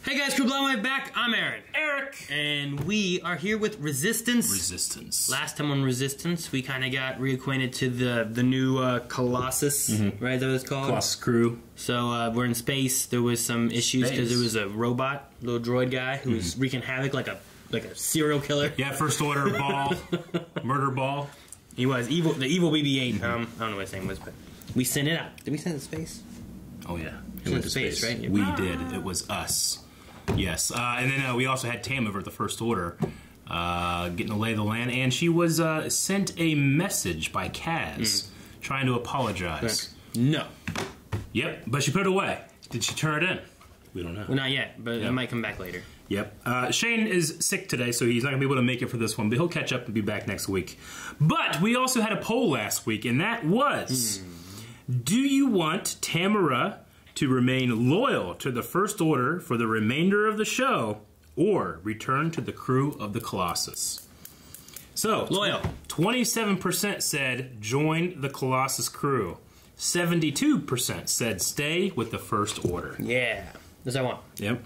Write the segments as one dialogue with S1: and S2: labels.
S1: Hey guys, Crew Blowaway back. I'm Aaron.
S2: Eric.
S1: And we are here with Resistance.
S2: Resistance.
S1: Last time on Resistance, we kind of got reacquainted to the new Colossus, right? Is that what it's called?
S2: Colossus crew.
S1: So we're in space. There was some issues because there was a robot, little droid guy, who was wreaking havoc like a serial killer.
S2: Yeah, first order ball, murder ball.
S1: He was evil. The evil BB-8. I don't know what his name was, but we sent it out. Did we send it to space?
S2: Oh yeah,
S1: it went to space, right?
S2: We did. It was us. Yes, and then we also had Tam over at the First Order, getting the lay of the land, and she was sent a message by Kaz trying to apologize.
S1: No.
S2: Yep, but she put it away. Did she turn it in? We don't know.
S1: Well, not yet, but it might come back later.
S2: Yep. Shane is sick today, so he's not going to be able to make it for this one, but he'll catch up and be back next week. But we also had a poll last week, and that was, do you want Tamara to remain loyal to the First Order for the remainder of the show, or return to the crew of the Colossus? So,
S1: loyal.
S2: 27% said join the Colossus crew. 72% said stay with the First Order.
S1: Yeah, that's what I want.
S2: Yep.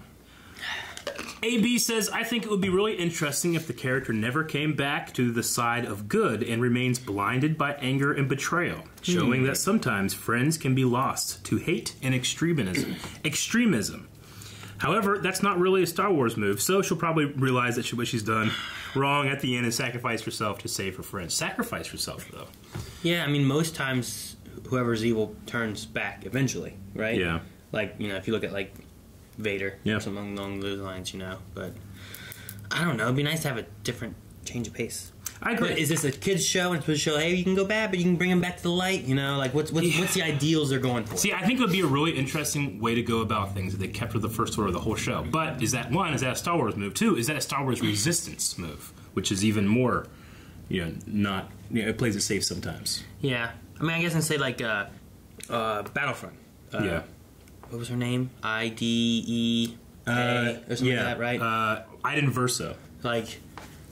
S2: AB says, I think it would be really interesting if the character never came back to the side of good and remains blinded by anger and betrayal, showing that sometimes friends can be lost to hate and extremism. However, that's not really a Star Wars move, so she'll probably realize that what she's done wrong at the end and sacrifice herself to save her friends. Sacrifice herself, though.
S1: Yeah, I mean, most times whoever's evil turns back eventually, right?
S2: Yeah.
S1: Like, you know, if you look at, like, Vader or something along those lines, you know. But I don't know. It'd be nice to have a different change of pace.
S2: I agree.
S1: But is this a kids show and it's supposed to show, hey, you can go bad, but you can bring them back to the light? You know, like what's the ideals they're going for?
S2: See, I think it would be a really interesting way to go about things if they kept with the First Order the whole show. But is that a Star Wars move? Two, is that a Star Wars Resistance move, which is even more, it plays it safe sometimes.
S1: Yeah, I mean, I guess I'd say like Battlefront. What was her name? IDE or something like that, right?
S2: Iden Verso.
S1: Like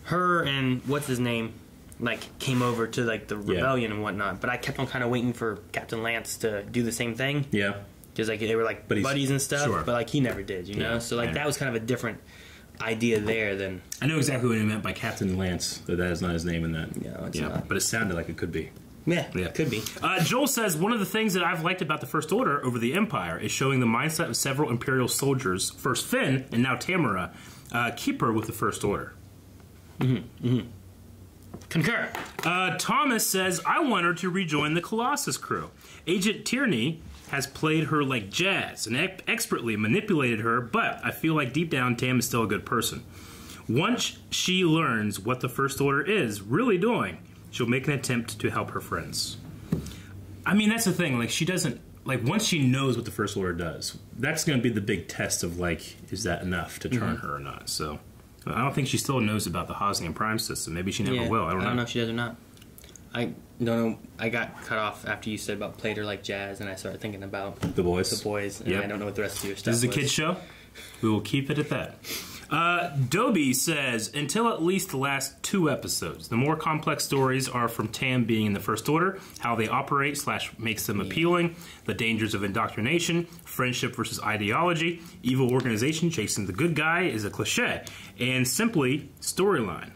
S1: her and what's his name, like came over to like the rebellion and whatnot. But I kept on kind of waiting for Captain Lance to do the same thing. Yeah, because like they were like buddies and stuff. Sure. But like he never did, you know. So like that was kind of a different idea there than.
S2: I know exactly what he meant by Captain Lance. That is not his name in that.
S1: No, it's not.
S2: But it sounded like it could be.
S1: Yeah, could be.
S2: Joel says, one of the things that I've liked about the First Order over the Empire is showing the mindset of several Imperial soldiers, first Finn and now Tamara, keep her with the First Order.
S1: Concur.
S2: Thomas says, I want her to rejoin the Colossus crew. Agent Tierney has played her like jazz and expertly manipulated her, but I feel like deep down Tam is still a good person. Once she learns what the First Order is really doing, she'll make an attempt to help her friends. I mean, that's the thing. Like, she doesn't... Like, once she knows what the First Order does, that's going to be the big test of, like, is that enough to turn her or not? So, I don't think she still knows about the Hosnian Prime system. Maybe she never will. I don't know
S1: if she does or not. I don't know. I got cut off after you said about played her like jazz, and I started thinking about...
S2: The boys.
S1: The boys, and I don't know what the rest of your stuff
S2: This is a kid's show. We will keep it at that. Dobie says, until at least the last 2 episodes, the more complex stories are from Tam being in the First Order, how they operate / makes them appealing, the dangers of indoctrination, friendship versus ideology, evil organization chasing the good guy is a cliche, and simplistic storyline.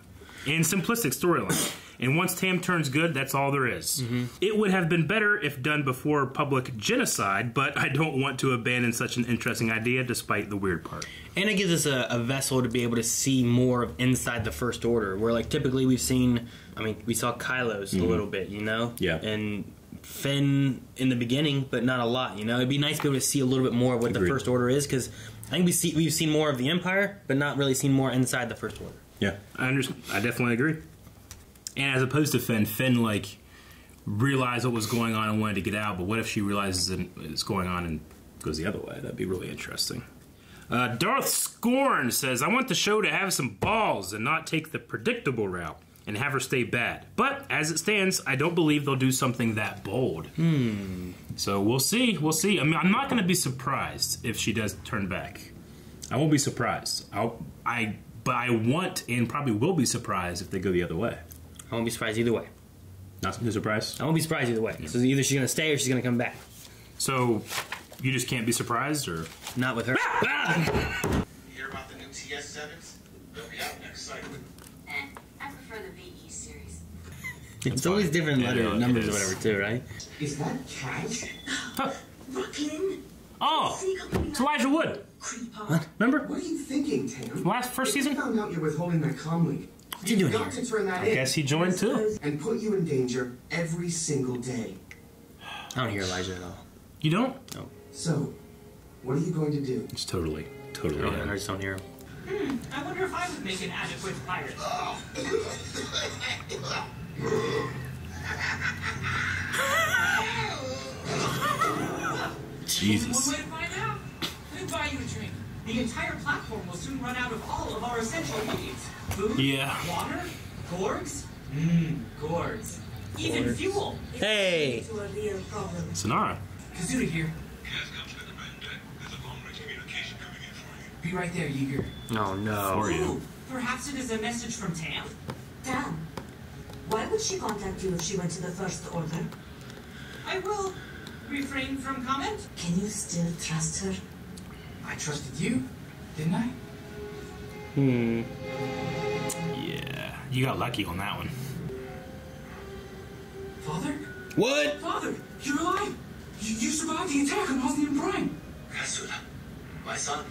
S2: And once Tam turns good, that's all there is. It would have been better if done before public genocide, but I don't want to abandon such an interesting idea despite the weird part.
S1: And it gives us a vessel to be able to see more of inside the First Order, where like typically we've seen, I mean, we saw Kylo's a little bit, you know? Yeah. And Finn in the beginning, but not a lot, you know? It'd be nice to be able to see a little bit more of what the First Order is, because I think we've seen more of the Empire, but not really seen more inside the First Order.
S2: Yeah, I definitely agree. And as opposed to Finn like realized what was going on and wanted to get out, but what if she realizes it's going on and goes the other way? That'd be really interesting. Darth Scorn says, I want the show to have some balls and not take the predictable route and have her stay bad. But as it stands, I don't believe they'll do something that bold. So we'll see. We'll see. I mean, I'm not going to be surprised if she does turn back. I won't be surprised. But I want and probably will be surprised if they go the other way.
S1: I won't be surprised either way.
S2: Not surprised?
S1: I won't be surprised either way. So either she's going to stay or she's going to come back.
S2: So you just can't be surprised, or
S1: not with her?
S3: TS7s? They'll be out next cycle.
S4: I prefer the VE series.
S1: It's always different numbers or whatever, too, right?
S5: Is that Kaz?
S4: Rocklin?
S2: Oh, it's Elijah Wood.
S1: What?
S2: Remember?
S5: What are you thinking, Tam?
S2: First season?
S5: I found out you're withholding that comm link.
S1: What's he doing
S5: Got
S1: here?
S5: to turn that
S2: I
S5: in
S2: guess he joined too.
S5: and put you in danger every single day.
S1: I don't hear Elijah at all.
S2: You don't?
S1: No.
S5: So, what are you going to do?
S2: It's totally
S1: I just don't hear him.
S6: I wonder if I would make an adequate pirate.
S2: Jesus.
S6: One way to find out. Let me buy you a drink. The entire platform will soon run out of all of our essential needs. Food, water, gourds, gourds. Even fuel.
S1: Hey!
S4: To a real problem.
S2: Sonara.
S6: Kazuda here.
S3: Kaz, come to the command deck. There's a long-range communication coming in for you.
S6: Be right there, Yeager.
S1: Oh, no.
S2: For you.
S6: Ooh, perhaps it is a message from Tam?
S4: Damn. Why would she contact you if she went to the First Order?
S6: I will refrain from comment.
S4: Can you still trust her?
S6: I trusted you, didn't I?
S2: Yeah. You got lucky on that one.
S6: Father?
S1: What?
S6: Father, you're alive! You survived the attack on Osnian Prime!
S3: Kasuda, my son.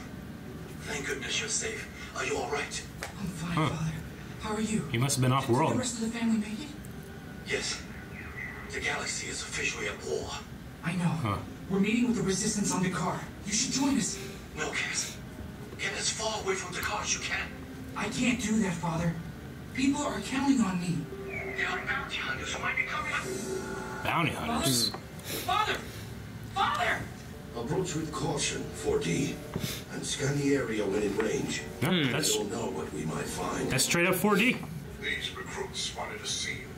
S3: Thank goodness you're safe. Are you all right?
S6: I'm fine, Father. How are you?
S2: He must have been off
S6: Did
S2: world.
S6: the rest of the family make it?
S3: Yes. The galaxy is officially at war.
S6: I know. We're meeting with the Resistance on Dakar. You should join us.
S3: No, Kaz. Get as far away from Dakar as you can.
S6: I can't do that, Father. People are counting on me.
S3: There are bounty hunters who might be coming up.
S2: Bounty hunters.
S6: Father! Father!
S7: Approach with caution, 4D, and scan the area when in range.
S2: Yep,
S7: We
S2: that's
S7: don't know what we might find.
S2: straight up 4D.
S3: These recruits wanted to see you.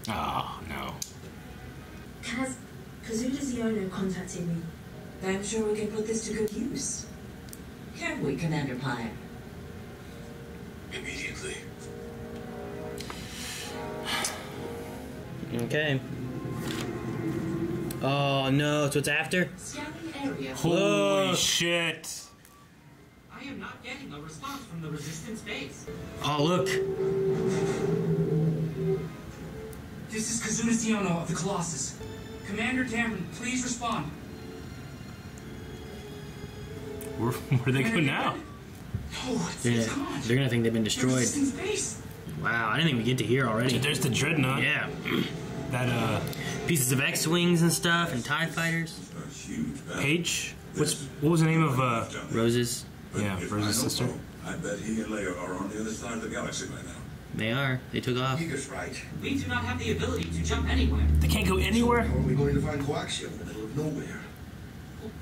S2: Oh, no.
S4: Kaz, Kazuda's the owner contacted me. I'm sure we can put this to good use. Can't we, Commander Pyre?
S3: Immediately.
S1: Okay. Oh, no. So it's after?
S6: Scanning area.
S2: Holy shit.
S6: I am not getting a response from the Resistance base.
S1: Oh, look.
S6: This is Kazuna Ziono of the Colossus. Commander Cameron, please respond.
S2: Where they go now?
S6: Oh, it's
S1: Yeah,
S6: gone.
S1: they're gonna think they've been
S6: The
S1: destroyed.
S6: Resistance base.
S1: Wow, I didn't think we get to hear already.
S2: There's the Dreadnought.
S1: Yeah.
S2: That,
S1: Pieces of X-Wings and stuff, and TIE fighters.
S2: Paige? What was the name of,
S1: Roses.
S2: yeah, Rose's sister?
S8: I bet he and Leia are on the other side of the galaxy by now.
S1: They are. They took off.
S7: Yeager's right.
S6: We do not have the ability to jump anywhere.
S2: They can't go anywhere?
S7: How are we going to find coaxium in the middle of nowhere?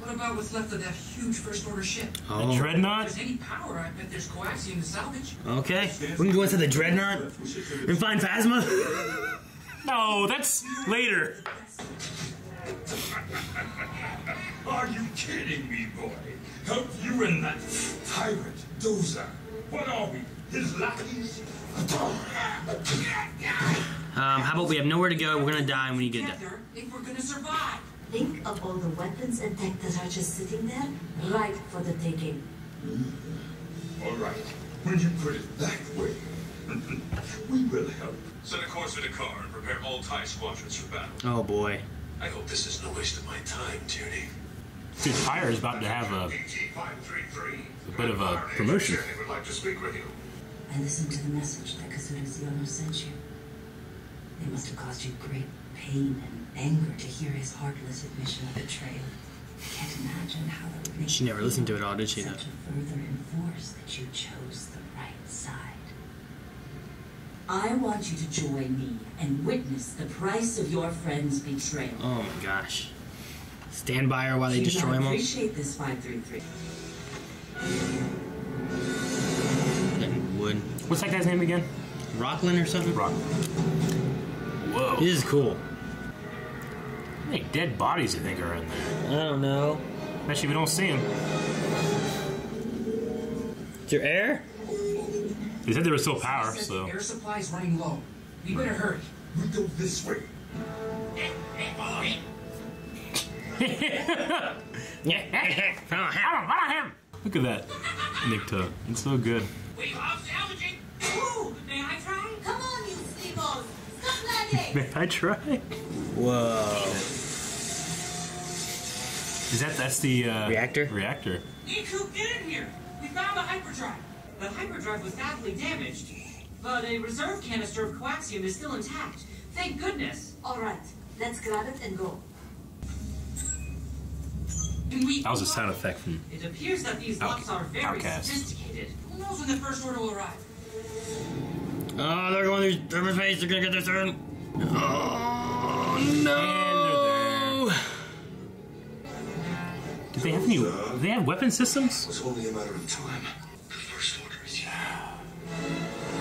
S6: What about what's left of that huge First Order ship?
S2: The
S1: Oh.
S6: If
S2: Dreadnought?
S6: there's any power, I bet there's coaxium to salvage.
S1: Okay. We can go inside the Dreadnought and find Phasma.
S2: No, that's later.
S8: Are you kidding me, boy? Help you and that tyrant, Doza. What are we, his lackeys?
S1: How about we have nowhere to go, we're gonna die, and we need to get down.
S6: Together, if we're gonna survive.
S4: Think of all the weapons and tech that are just sitting there, ripe for the taking.
S8: All right, when you put it that way, we will help.
S3: Set a course for Dakar and prepare all TIE squadrons for battle.
S1: Oh boy.
S3: I hope this isn't a waste of my time, Tierney.
S2: Dude, Pyre is about to have a bit of a promotion.
S3: Tierney would like to speak with you.
S4: I listened to the message that Kazuda Ziono sent you. It must have caused you great pain and anger to hear his heartless admission of betrayal. I can't imagine how that would make
S1: She never
S4: you
S1: listened to
S4: feel,
S1: it all, did she, though?
S4: except to further enforce that you chose the right side. I want you to join me and witness the price of your friend's betrayal.
S1: Oh my gosh. Stand by her while they destroy him all.
S4: Appreciate this 533.
S1: And wood.
S2: What's that guy's name again?
S1: Rocklin or something?
S2: Rock. Whoa.
S1: This is cool.
S2: How many dead bodies do you think are in there?
S1: I don't know.
S2: Especially if we don't see them.
S1: Is there air?
S2: They said there was still power,
S6: Said
S2: so.
S6: the air supply is running low. We better hurry.
S8: We go this way.
S3: Follow me.
S2: Follow him! Look at that. Nick Tuck. It's so good.
S6: We love salvaging. Ooh, may I try?
S9: Come on, you sleepos. Stop lagging.
S2: May I try?
S1: Whoa.
S2: That's the
S1: reactor?
S2: Reactor.
S6: Niku, get in here. We found the hyperdrive. The hyperdrive was badly damaged, but a reserve canister of coaxium is still intact. Thank goodness.
S9: All right, let's grab it and go.
S2: That was a sound effect from.
S6: It appears that these locks are very
S2: Outcast.
S6: sophisticated. Who knows when the first order will arrive?
S1: Oh, they're going through thermospace. They're gonna get their turn. Oh no!
S2: Do they have any? Do they have weapon systems?
S7: It was only a matter of time. The first order is here.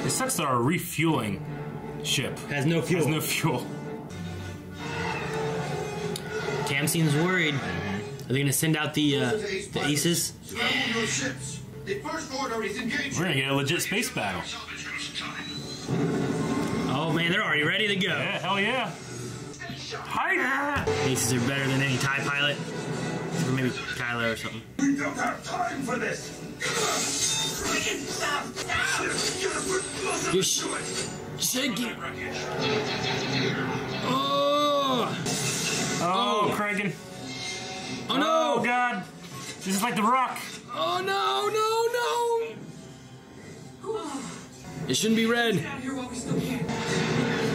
S2: It sucks that our refueling ship
S1: Has no fuel.
S2: has no fuel.
S1: Cam seems worried. Are they gonna send out the aces?
S7: Surround your ships. The first order is engaged.
S2: We're gonna get a legit space battle.
S1: Oh man, they're already ready to go.
S2: Yeah, hell yeah. Hi.
S1: Aces are better than any TIE pilot. Or maybe Kylo or something.
S8: We don't have time for this.
S1: Just shake it. Oh!
S2: Oh, cranking.
S1: Oh no!
S2: Oh god. This is like The Rock.
S1: Oh no, no, no! It shouldn't be red.
S6: Get out of here while we still can.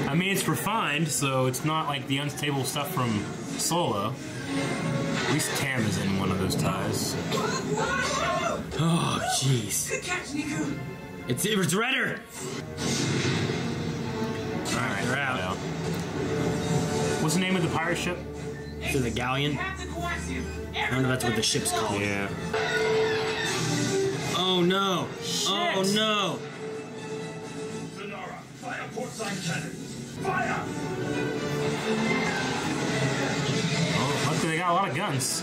S2: I mean, it's refined, so it's not like the unstable stuff from Solo. At least Tam is in one of those ties.
S1: Oh, jeez.
S6: Good catch, Niku.
S1: It's redder.
S2: Alright,
S1: They're out.
S2: What's the name of the pirate ship?
S1: Is it the galleon?
S6: Have the coaxium.
S1: I don't know if that's what the ship's called.
S2: Yeah.
S1: Oh no! Oh no!
S8: Sonora, fire portside cannons. Fire!
S2: Oh, luckily they got a lot of guns.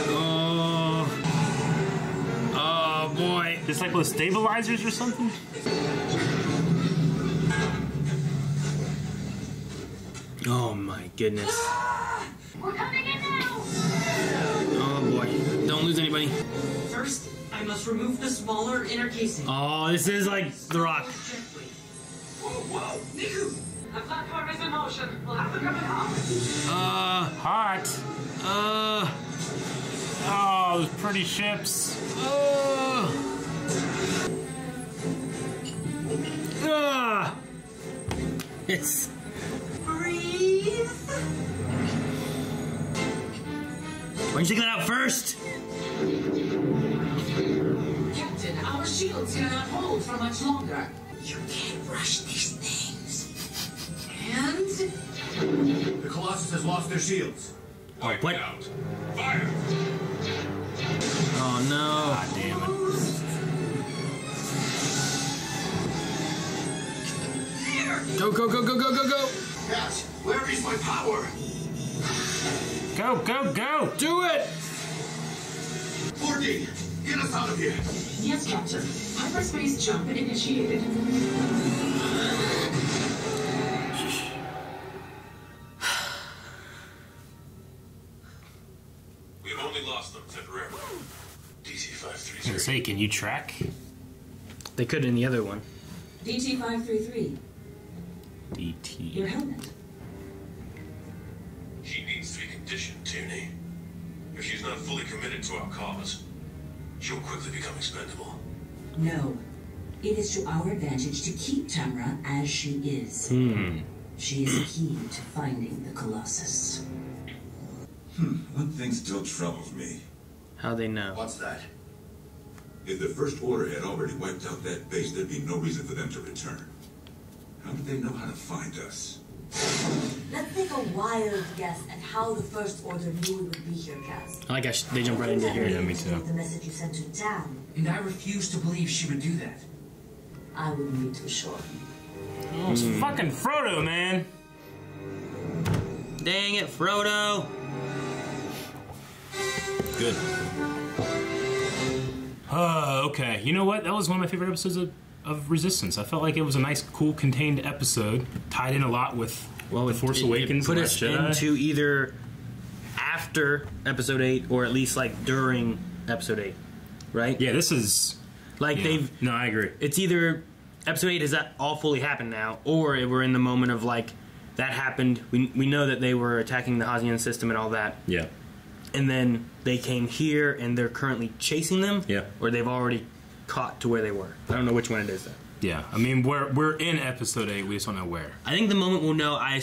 S1: Oh. Oh boy.
S2: Just like with stabilizers or something?
S1: Oh my goodness.
S9: We're coming in now.
S1: Oh boy. Don't lose anybody.
S6: First, I must remove the smaller inner casing.
S1: Oh, this is like The Rock.
S6: Whoa, whoa, Niku!
S9: The platform is in motion. We'll have to come it off.
S2: Hot. Oh, those pretty ships.
S1: It's.
S9: Breathe.
S1: Why didn't you get out first?
S9: Captain, our shields cannot hold for much longer. You can't rush these things. And
S3: The Colossus has lost their shields.
S1: What?
S8: Fire!
S1: Oh no.
S2: God damn it.
S1: Go, go, go, go, go, go, go!
S7: Cat, where is my power?
S2: Go, go, go!
S1: Do it!
S7: 4D, get us out of here.
S9: yes, Captain. Hyperspace jump initiated.
S7: We've only lost them temporarily.
S2: I was
S7: DC-533.
S2: gonna say, can you track?
S1: They could in the other one.
S9: DT-533, your
S2: DT.
S9: helmet.
S7: She needs to be conditioned, Tierney. If she's not fully committed to our cause, she'll quickly become expendable.
S4: No. It is to our advantage to keep Tamra as she is. She is key to finding the Colossus.
S10: One thing still troubles me.
S1: How they know?
S7: What's that?
S10: If the First Order had already wiped out that base, there'd be no reason for them to return. How did they know how to find us?
S9: Let's take a wild guess at how the First Order knew we would be here, Cass.
S1: I like how they jump right into here.
S2: Yeah, me too.
S9: The message you sent to Tam.
S6: And I refuse to believe she would do that.
S9: I wouldn't be too sure.
S2: Oh, it's fucking Frodo, man.
S1: Dang it, Frodo!
S2: Good. Okay. You know what? That was one of my favorite episodes of Resistance. I felt like it was a nice, cool, contained episode. Tied in a lot with The Force Awakens.
S1: It put
S2: and
S1: us
S2: Last Jedi.
S1: into either after Episode 8 or at least like during Episode 8, right?
S2: Yeah, this is...
S1: Like, they've...
S2: No, I agree.
S1: It's either Episode 8 has that all fully happened now, or we're in the moment of, like, that happened. We know that they were attacking the Hazian system and all that.
S2: Yeah.
S1: And then they came here, and they're currently chasing them.
S2: Yeah.
S1: Or they've already caught to where they were. I don't know which one it is, though.
S2: Yeah. I mean, we're in Episode 8. We just don't know where.
S1: I think the moment we'll know, I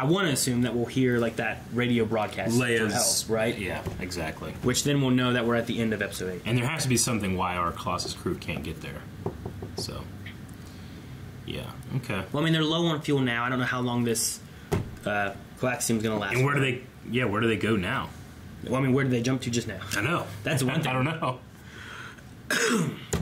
S1: want to assume that we'll hear, like, that radio broadcast
S2: Leia's,
S1: for help, right?
S2: Yeah, exactly.
S1: Which then we'll know that we're at the end of Episode 8.
S2: And there has to be something why our Colossus crew can't get there. So, yeah, okay.
S1: Well, I mean, they're low on fuel now. I don't know how long this coaxium's going to last.
S2: And where do they go now?
S1: Well, I mean, where did they jump to just now?
S2: I know.
S1: That's one thing.
S2: I don't know.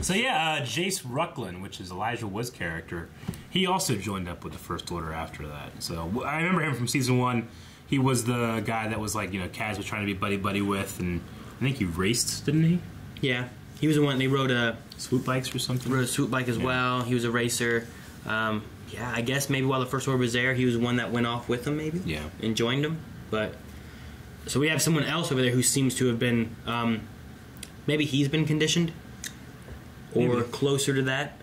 S2: So, yeah, Jace Rucklin, which is Elijah Wood's character, he also joined up with the First Order after that. So I remember him from Season 1. He was the guy that was like, Kaz was trying to be buddy-buddy with, and I think he raced, didn't he?
S1: Yeah. He was the one, they rode a...
S2: Swoop bikes or something?
S1: Rode a swoop bike as well. He was a racer. Yeah, I guess maybe while the First Order was there, he was the one that went off with them, maybe?
S2: Yeah.
S1: And joined them. But... So we have someone else over there who seems to have been... maybe he's been conditioned? Or maybe. Closer to that,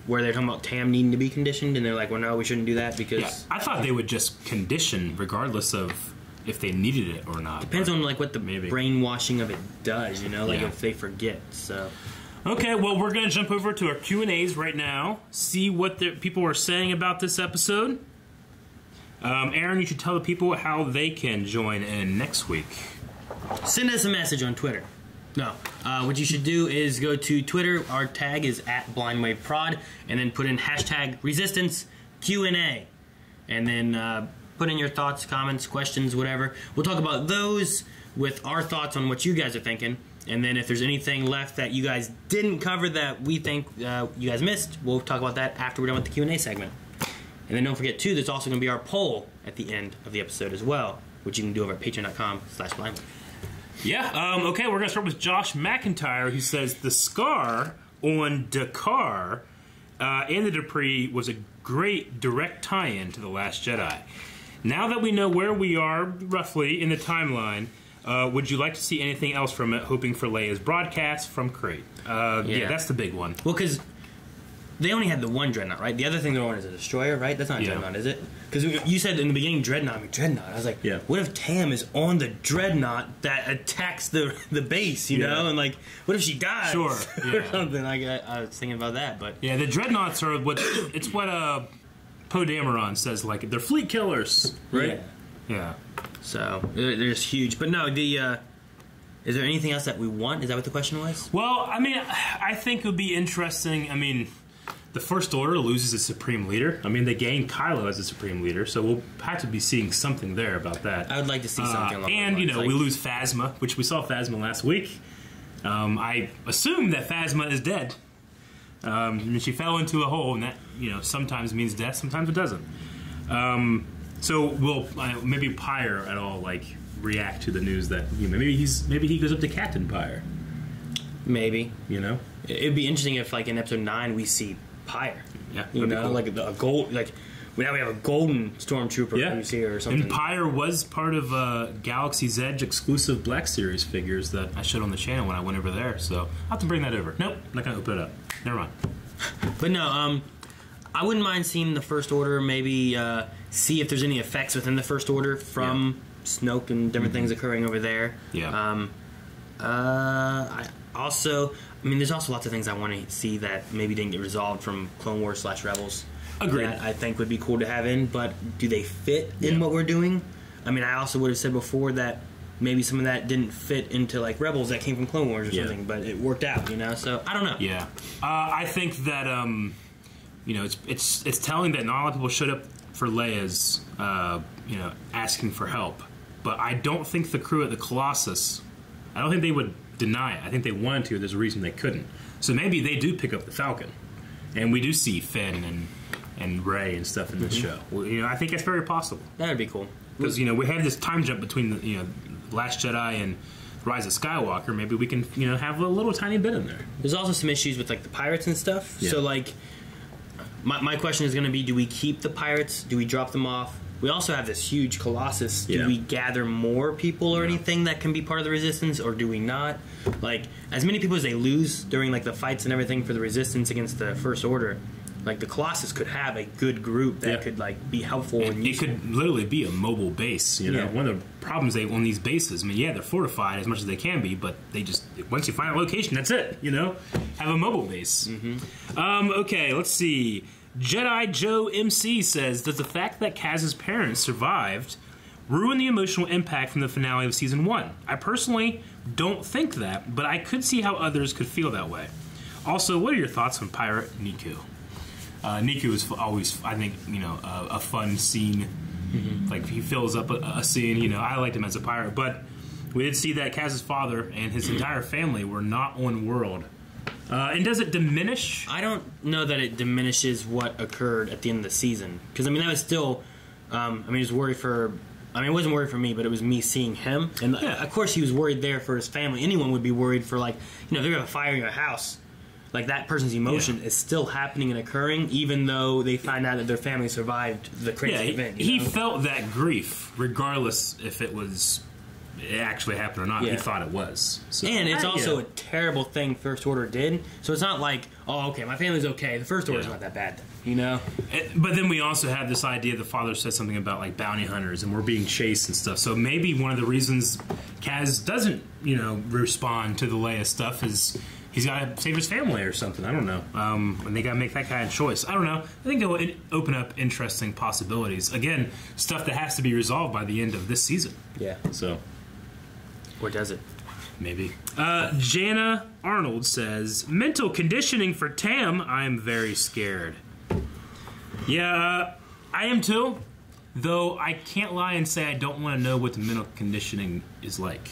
S1: where they're talking about Tam needing to be conditioned, and they're like, well, no, we shouldn't do that because...
S2: Yeah, I thought they would just condition regardless of if they needed it or not.
S1: Depends on, like, what the brainwashing of it does, if they forget, so...
S2: Okay, well, we're going to jump over to our Q&As right now, see what the people are saying about this episode. Aaron, you should tell the people how they can join in next week.
S1: Send us a message on Twitter. No. What you should do is go to Twitter. Our tag is @BlindWaveProd, and then put in hashtag Resistance Q&A. And then put in your thoughts, comments, questions, whatever. We'll talk about those with our thoughts on what you guys are thinking. And then if there's anything left that you guys didn't cover that we think you guys missed, we'll talk about that after we're done with the Q&A segment. And then don't forget, too, there's also going to be our poll at the end of the episode as well, which you can do over at patreon.com/blindwave.
S2: Yeah, okay, we're going to start with Josh McIntyre, who says, the scar on Dakar and the Dupree was a great direct tie-in to The Last Jedi. Now that we know where we are, roughly, in the timeline, would you like to see anything else from it, hoping for Leia's broadcast from Crate? Yeah, that's the big one.
S1: Well, because they only had the one Dreadnought, right? The other thing they're on is a destroyer, right? That's not a Dreadnought, is it? Because you said in the beginning Dreadnought. I mean, Dreadnought. I was like, what if Tam is on the Dreadnought that attacks the base, you know? And, like, what if she dies?
S2: Sure.
S1: or something. Like, I was thinking about that, but...
S2: Yeah, the Dreadnoughts are what... It's what Poe Dameron says, like, they're fleet killers, right? Yeah.
S1: So, they're just huge. But no, the... is there anything else that we want? Is that what the question was?
S2: Well, I mean, I think it would be interesting. I mean... The First Order loses its Supreme Leader. I mean, they gained Kylo as a Supreme Leader, so we'll have to be seeing something there about that.
S1: I would like to see something along
S2: and,
S1: those lines.
S2: we lose Phasma, which we saw Phasma last week. I assume that Phasma is dead. She fell into a hole, and that, sometimes means death, sometimes it doesn't. So will maybe Pyre at all, react to the news that, maybe he goes up to Captain Pyre.
S1: Maybe. It'd be interesting if, in Episode 9, we see Pyre.
S2: Yeah.
S1: Cool. Like a gold, now we have a golden stormtrooper you see her or something.
S2: And Pyre was part of Galaxy's Edge exclusive Black Series figures that I showed on the channel when I went over there, so I'll have to bring that over. Nope, not gonna open it up. Never mind.
S1: But no, I wouldn't mind seeing the First Order maybe see if there's any effects within the First Order from Snoke and different things occurring over there.
S2: Yeah.
S1: There's also lots of things I want to see that maybe didn't get resolved from Clone Wars / Rebels.
S2: Agreed.
S1: That I think would be cool to have in, but do they fit in what we're doing? I mean, I also would have said before that maybe some of that didn't fit into Rebels that came from Clone Wars or something, but it worked out, so I don't know.
S2: Yeah. I think that, it's telling that not a lot of people showed up for Leia's, asking for help, but I don't think the crew at the Colossus, I don't think they would deny it. I think they wanted to. There's a reason they couldn't. So maybe they do pick up the Falcon, and we do see Finn and Rey and stuff in this show. Well, I think that's very possible.
S1: That would be cool
S2: because we had this time jump between the Last Jedi and Rise of Skywalker. Maybe we can have a little tiny bit in there.
S1: There's also some issues with the pirates and stuff. Yeah. So my question is going to be: do we keep the pirates? Do we drop them off? we also have this huge Colossus. Do we gather more people or anything that can be part of the Resistance, or do we not? Like, as many people as they lose during like the fights and everything for the Resistance against the First Order, like the Colossus could have a good group that could like be helpful and
S2: useful. It could literally be a mobile base. You know, one of the problems on these bases, I mean, they're fortified as much as they can be, but they just, once you find a location, that's it. You know, have a mobile base. Okay, let's see. Jedi Joe MC says, does the fact that Kaz's parents survived ruin the emotional impact from the finale of Season 1? I personally don't think that, but I could see how others could feel that way. Also, what are your thoughts on Pirate Niku? Niku is always, I think, you know, a fun scene. Like, he fills up a scene, you know. I liked him as a pirate, but we did see that Kaz's father and his entire family were not on world. And does it diminish?
S1: I don't know that it diminishes what occurred at the end of the season. Because, I mean, that was still, I mean, it was worried for, I mean, it wasn't worried for me, but it was me seeing him. And, of course, he was worried there for his family. Anyone would be worried for, like, you know, they're going to fire your house. Like, that person's emotion is still happening and occurring, even though they find out that their family survived the crazy event.
S2: He felt that grief, regardless if it actually happened or not. He thought it was. So,
S1: and it's also a terrible thing First Order did. So it's not like, oh, okay, my family's okay. The First Order's not that bad, you know?
S2: But then we also have this idea the father said something about, like, bounty hunters, and we're being chased and stuff. So maybe one of the reasons Kaz doesn't, you know, respond to the Leia stuff is he's got to save his family or something. I don't know. And they got to make that kind of choice. I don't know. I think it will open up interesting possibilities. Again, stuff that has to be resolved by the end of this season.
S1: Yeah.
S2: So.
S1: Or does it?
S2: Maybe. Jana Arnold says, mental conditioning for Tam, I'm very scared. Yeah, I am too. Though I can't lie and say I don't want to know what the mental conditioning is like.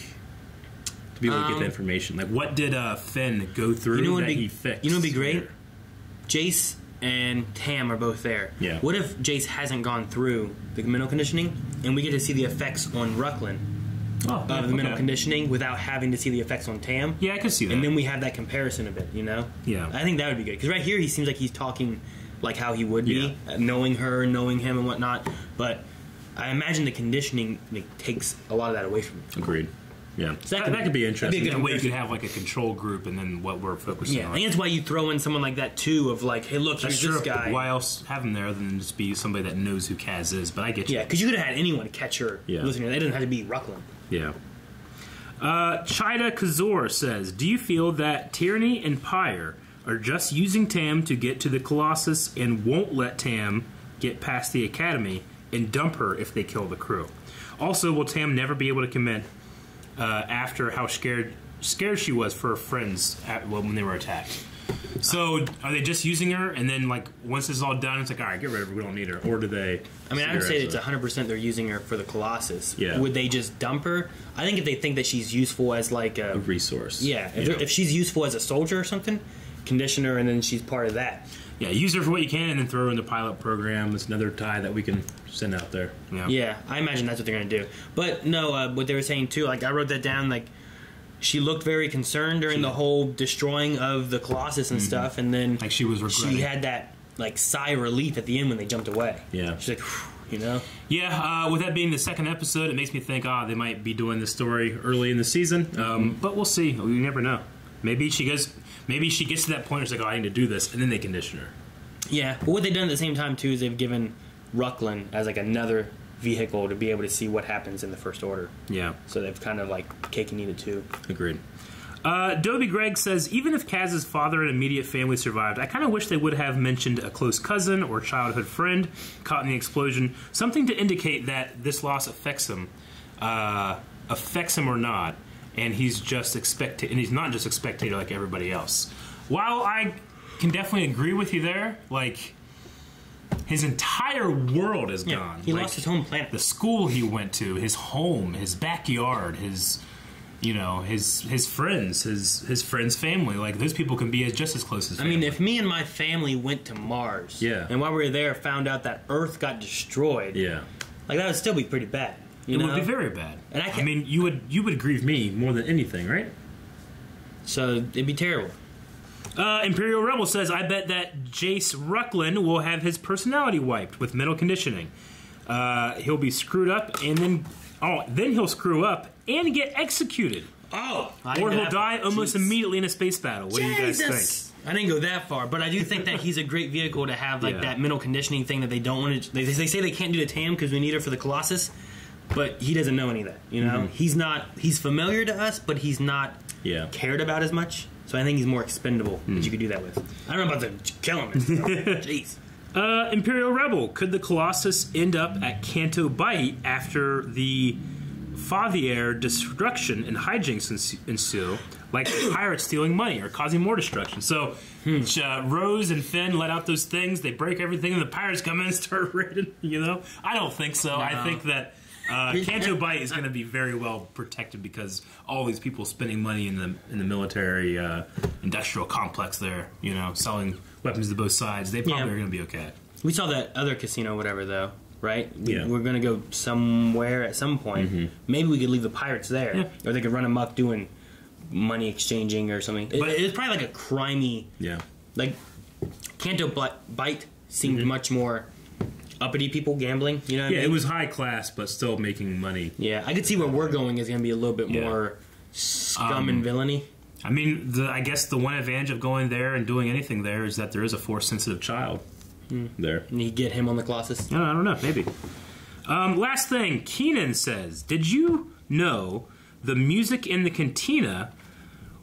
S2: To be able to get the information. Like, what did Finn go through that he fixed?
S1: You know what would be great? Jace and Tam are both there.
S2: Yeah.
S1: What if Jace hasn't gone through the mental conditioning, and we get to see the effects on Rucklin of the mental conditioning without having to see the effects on Tam?
S2: Yeah, I could see that.
S1: And then we have that comparison a bit, you know?
S2: Yeah.
S1: I think that would be good. Because right here, he seems like he's talking like how he would be, knowing her, knowing him, and whatnot. But I imagine the conditioning takes a lot of that away from him.
S2: Agreed. Yeah,
S1: so
S2: that could be interesting.
S1: That
S2: way you could have like a control group, and then what we're focusing on.
S1: I think that's why you throw in someone like that too. Of like, hey, look, here's this guy.
S2: Why else have him there other than just be somebody that knows who Kaz is? But I get you.
S1: Yeah, because you could have had anyone catch her listening. They didn't have to be Rucklin.
S2: Yeah. Chida Kazor says, do you feel that Tyranny and Pyre are just using Tam to get to the Colossus and won't let Tam get past the Academy and dump her if they kill the crew? Also, will Tam never be able to commit after how scared she was for her friends when they were attacked? So, are they just using her, and then, like, once it's all done, it's like, all right, get rid of her, we don't need her, or do they...
S1: I mean, I would say it's 100% they're using her for the Colossus.
S2: Yeah.
S1: Would they just dump her? I think if they think that she's useful as, like, a
S2: resource.
S1: Yeah, if she's useful as a soldier or something, condition her, and then she's part of that.
S2: Yeah, use her for what you can, and then throw her in the pilot program. It's another tie that we can send out there.
S1: Yeah, I imagine that's what they're going to do. But, no, what they were saying, too, like, I wrote that down, like, she looked very concerned during the whole destroying of the Colossus and stuff, and then
S2: like she was regretting.
S1: She had that like sigh of relief at the end when they jumped away.
S2: Yeah,
S1: she's like, you know.
S2: Yeah, with that being the second episode, it makes me think, they might be doing this story early in the season. But we'll see. We never know. Maybe she gets to that point where it's like, I need to do this, and then they condition her.
S1: Yeah, but what they've done at the same time too is they've given Rucklin as like another vehicle to be able to see what happens in the First Order.
S2: Yeah.
S1: So they've kind of like cake and eat it too.
S2: Agreed. Dobie Greg says, even if Kaz's father and immediate family survived, I kind of wish they would have mentioned a close cousin or childhood friend caught in the explosion. Something to indicate that this loss affects him or not, and he's just and he's not just a spectator like everybody else. While I can definitely agree with you there, like, his entire world is gone.
S1: He lost his home planet.
S2: The school he went to, his home, his backyard, his friends, his friends' family. Like, those people can be just as close as family.
S1: I mean, if me and my family went to Mars, and while we were there found out that Earth got destroyed, like, that would still be pretty bad.
S2: It would be very bad. And I mean, you would grieve me more than anything, right?
S1: So it'd be terrible.
S2: Imperial Rebel says, I bet that Jace Rucklin will have his personality wiped with mental conditioning. he'll be screwed up, and then he'll screw up and get executed.
S1: Oh,
S2: or he'll die almost immediately in a space battle. What do you guys think?
S1: I didn't go that far, but I do think that he's a great vehicle to have, like that mental conditioning thing that they don't want to. They say they can't do the TAM because we need her for the Colossus, but he doesn't know any of that. You know, he's not. He's familiar to us, but he's not cared about as much. So I think he's more expendable that you could do that with. I don't know about the kill him. Jeez.
S2: Imperial Rebel. Could the Colossus end up at Canto Bight after the Fathier destruction and hijinks ensue, like the pirates stealing money or causing more destruction? So Rose and Finn let out those things, they break everything, and the pirates come in and start raiding, you know? I don't think so. No. I think that Canto Bight is going to be very well protected because all these people spending money in the military industrial complex there, you know, selling weapons to both sides. They probably are going to be okay.
S1: We saw that other casino, whatever, though. Right? We're going to go somewhere at some point. Maybe we could leave the pirates there. Or they could run amok doing money exchanging or something. But it's probably like a crimey... Like, Canto Bight seemed much more uppity people gambling. You know what I mean?
S2: It was high class, but still making money.
S1: Yeah, I could see where we're going is going to be a little bit more scum and villainy.
S2: I mean, I guess the one advantage of going there and doing anything there is that there is a Force-sensitive child. There.
S1: And you get him on the Colossus?
S2: No, I don't know. Maybe. Last thing. Keenan says, did you know the music in the cantina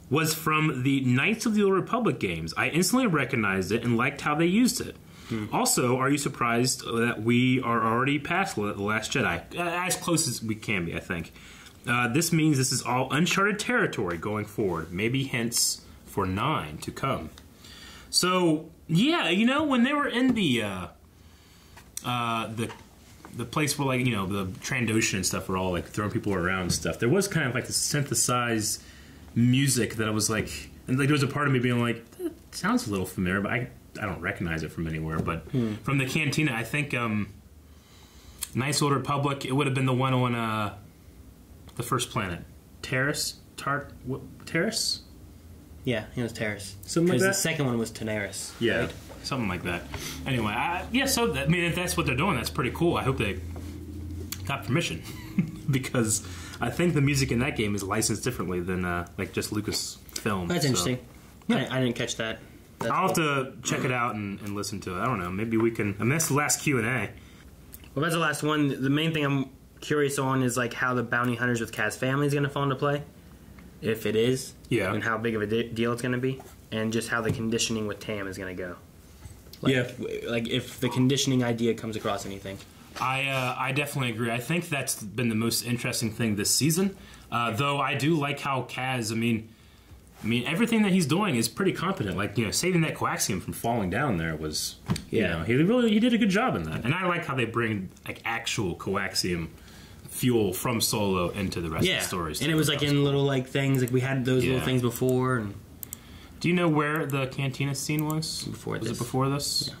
S2: was from the Knights of the Old Republic games? I instantly recognized it and liked how they used it. Also, are you surprised that we are already past The Last Jedi? As close as we can be, I think. This means this is all uncharted territory going forward. Maybe hints for 9 to come. So... yeah, you know, when they were in the place where, like, you know, the Trandoshan and stuff were all, like, throwing people around and stuff, there was kind of, like, the synthesized music that I was, like... and, like, there was a part of me being like, that sounds a little familiar, but I don't recognize it from anywhere. But from the cantina, I think Knights Old Republic, it would have been the one on the first planet. Terrace? Terrace?
S1: Yeah, it was Terrace.
S2: Something like that?
S1: Because the second one was Tenaris.
S2: Yeah,
S1: right?
S2: Something like that. Anyway, so, I mean, if that's what they're doing, that's pretty cool. I hope they got permission. Because I think the music in that game is licensed differently than, like, just Lucasfilm.
S1: That's interesting. Yeah. I didn't catch that.
S2: I'll have to check it out and listen to it. I don't know. Maybe we can... I mean, that's the last Q&A.
S1: Well, that's the last one. The main thing I'm curious on is, like, how the Bounty Hunters with Kaz family is going to fall into play. If it is, and how big of a deal it's going to be, and just how the conditioning with Tam is going to go. Like, like if the conditioning idea comes across anything.
S2: I definitely agree. I think that's been the most interesting thing this season. Though I do like how Kaz. I mean, everything that he's doing is pretty competent. Like, you know, saving that coaxium from falling down there was, you know, he did a good job in that. And I like how they bring, like, actual coaxium fuel from Solo into the rest of the stories.
S1: And it was like in little, like, things, like we had those little things before. And
S2: do you know where the cantina scene was?
S1: Before this.
S2: Was it before this?
S1: Yeah.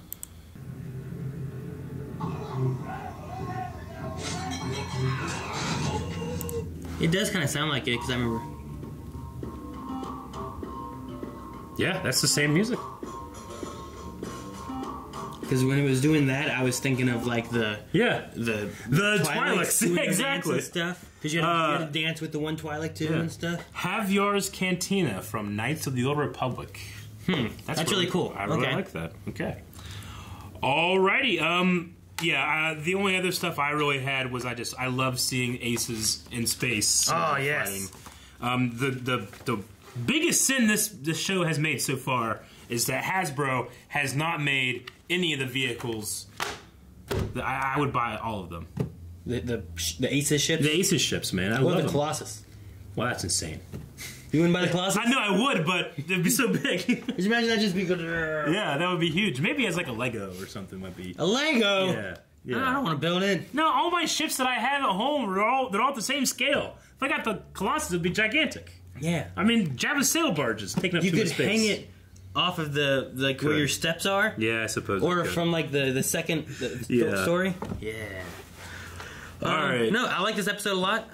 S1: It does kind of sound like it, because I remember.
S2: Yeah, that's the same music.
S1: Because when it was doing that, I was thinking of, like, the
S2: Twi'leks, exactly,
S1: and stuff. Because you had to dance with the one Twi'lek too and stuff.
S2: Have Yours Cantina from Knights of the Old Republic.
S1: That's really cool.
S2: I really like that. Okay. Alrighty. The only other stuff I really had was I love seeing aces in space.
S1: Oh yes.
S2: Fighting. The biggest sin this show has made so far is that Hasbro has not made any of the vehicles. I would buy all of them.
S1: The Aces ships?
S2: The Aces ships, man. I love
S1: the
S2: them.
S1: Colossus?
S2: Well, that's insane.
S1: You wouldn't buy the Colossus?
S2: I know I would, but it'd be so big.
S1: Could you imagine that just be good?
S2: Yeah, that would be huge. Maybe as like a Lego or something might be.
S1: A Lego?
S2: Yeah.
S1: No, I don't want to build it.
S2: No, all my ships that I have at home, they're all at the same scale. If I got the Colossus, it'd be gigantic.
S1: Yeah.
S2: I mean, Jabba's sail barges taking up too much space.
S1: You could hang it off of the where your steps are.
S2: Yeah, I suppose.
S1: Or from like the second story. Yeah.
S2: All right.
S1: No, I like this episode a lot.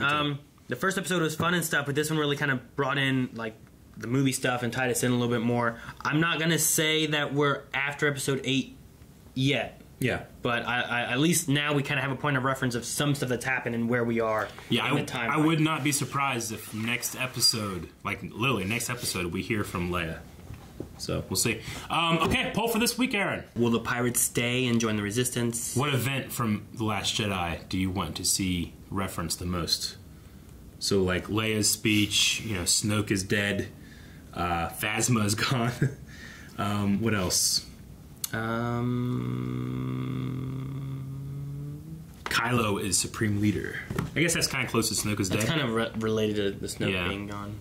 S1: The first episode was fun and stuff, but this one really kind of brought in like the movie stuff and tied us in a little bit more. I'm not gonna say that we're after episode 8 yet.
S2: Yeah.
S1: But at least now we kind of have a point of reference of some stuff that's happened and where we are in the timeline.
S2: I would not be surprised if next episode, like literally next episode, we hear from Leia. So we'll see. Okay, poll for this week, Aaron.
S1: Will the pirates stay and join the Resistance?
S2: What event from The Last Jedi do you want to see referenced the most? So like Leia's speech, Snoke is dead, Phasma is gone. What else? Kylo is Supreme Leader. I guess that's kind of close to Snoke is dead.
S1: It's kind of related to the Snoke being gone.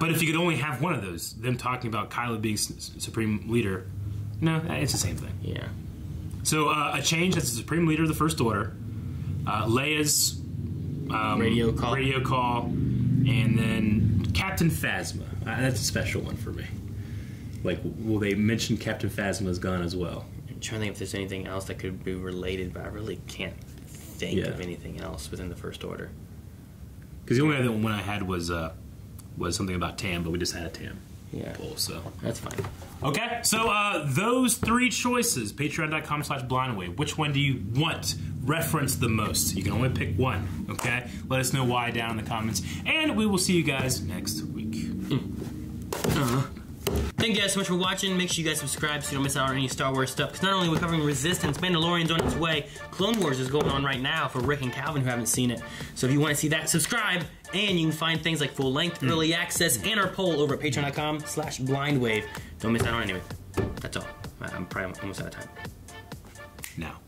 S2: But if you could only have one of those, them talking about Kylo being Supreme Leader, no, it's the same thing.
S1: Yeah.
S2: So a change as the Supreme Leader of the First Order, Leia's radio call, and then Captain Phasma. That's a special one for me. Like, will they mention Captain Phasma's gun as well?
S1: I'm trying to think if there's anything else that could be related, but I really can't think of anything else within the First Order.
S2: Because the only other one I had was something about Tam, but we just had a Tam poll, so
S1: that's fine.
S2: Okay, so those three choices, patreon.com/blindwave. Which one do you want referenced the most? You can only pick one, okay? Let us know why down in the comments, and we will see you guys next week.
S1: Thank you guys so much for watching. Make sure you guys subscribe so you don't miss out on any Star Wars stuff. Because not only are we covering Resistance, Mandalorian's on its way. Clone Wars is going on right now for Rick and Calvin who haven't seen it. So if you want to see that, subscribe. And you can find things like full length, early access, and our poll over at patreon.com/blindwave. Don't miss out on any of it. That's all. I'm probably almost out of time.
S2: Now.